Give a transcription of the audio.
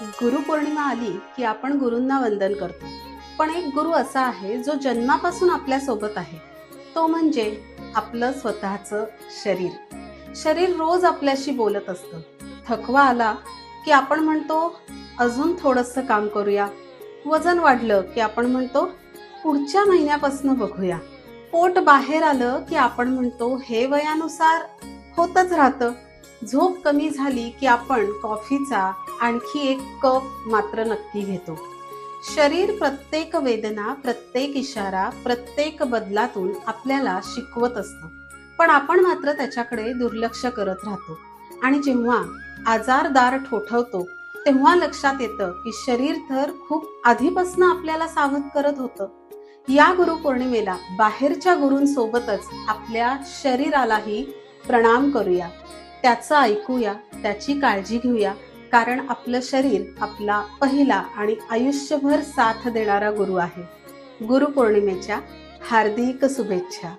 गुरुपौर्णिमा आली की आपण गुरूंना वंदन करतो. पण एक गुरु असा आहे जो जन्मापासून आपल्या सोबत आहे. तो म्हणजे आपलं स्वतःचं शरीर. शरीर रोज आपल्याशी बोलत असतं. थकवा आला की आपण म्हणतो अजून थोडंसं काम करूया. वजन वाढलं की आपण म्हणतो पुढच्या महिन्यापासून बघूया. पोट बाहेर आलं की आपण म्हणतो हे वयानुसार होतच राहतं. झोप कमी झाली की आपण कॉफीचा आणखी एक कप मात्र नक्की घेतो. शरीर प्रत्येक वेदना, प्रत्येक इशारा, प्रत्येक बदलातून आपल्याला शिकवत असतं. पण आपण मात्र त्याच्याकडे दुर्लक्ष करत राहतो. आणि जेव्हा आजारदार ठोठवतो तेव्हा लक्षात येतं की शरीर तर खूप आधीपासून आपल्याला सावध करत होतं. या गुरुपौर्णिमेला बाहेरच्या गुरूंसोबतच आपल्या शरीरालाही प्रणाम करूया, त्याचं ऐकूया, त्याची काळजी घेऊया. कारण आपलं शरीर आपला पहिला आणि आयुष्यभर साथ देणारा गुरु आहे. गुरुपौर्णिमेच्या हार्दिक शुभेच्छा.